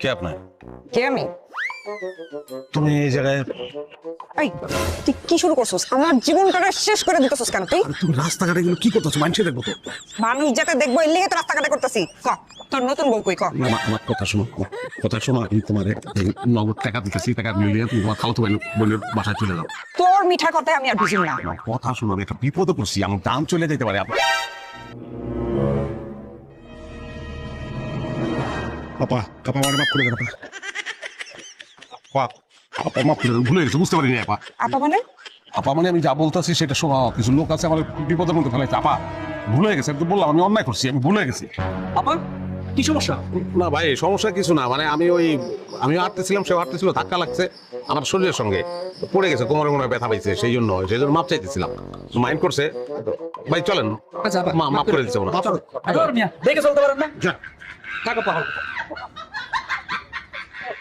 কে আপনার? কে আমি? তুমি এই জায়গায়? এই তুই কি শুরু করছিস? আমার জীবনটা শেষ করে দিতেছিস কেন তুই? তুমি রাস্তাঘাটে এগুলো কি করতেছো? মানুষে দেখবো তো। মানুষ যাতে দেখবো এর লিগে তো রাস্তাঘাটে করতেছি। ক তোর নতুন বউ কই ক? আমার কথা শোনো, কথা শোনো। আমি তোমার নগদ টাকা দিতেছি, টাকা মিলিয়ে তুমি তোমার খালাতো বোনের বাসায় চলে যাও। তোর মিঠা কথায় আমি আর বুঝি না। আমার কথা শোনো, আমি একটা বিপদে পড়ছি, আমার দাম চলে যেতে পারে। আপা আপা আমার মাফ করে দেন আপা। আপা মাফ করে দেন, ভুলে গেছে, বুঝতে পারিনি আপা। আপা মানে? আপা মানে আমি যা বলতেছি সেটা শোনা, কিছু লোক আছে আমার বিপদের মধ্যে ফেলাইছে। আপা ভুলে গেছে, আমি তো বললাম আমি অন্যায় করছি, আমি ভুলে গেছি। আপা কি সমস্যা? না ভাই, সমস্যা কিছু না, মানে আমি হাঁটতেছিলাম, সেও হাঁটতেছিল, ধাক্কা লাগছে আমার শরীরের সঙ্গে, পড়ে গেছে, কোমরে মনে হয় ব্যথা পাইছে, সেই জন্য মাপ চাইতেছিলাম, মাইন্ড করছে। ভাই চলেন, আচ্ছা মাফ করে দিচ্ছে ওরা। দেখে চলতে পারেন না? থাকো পাহাড়।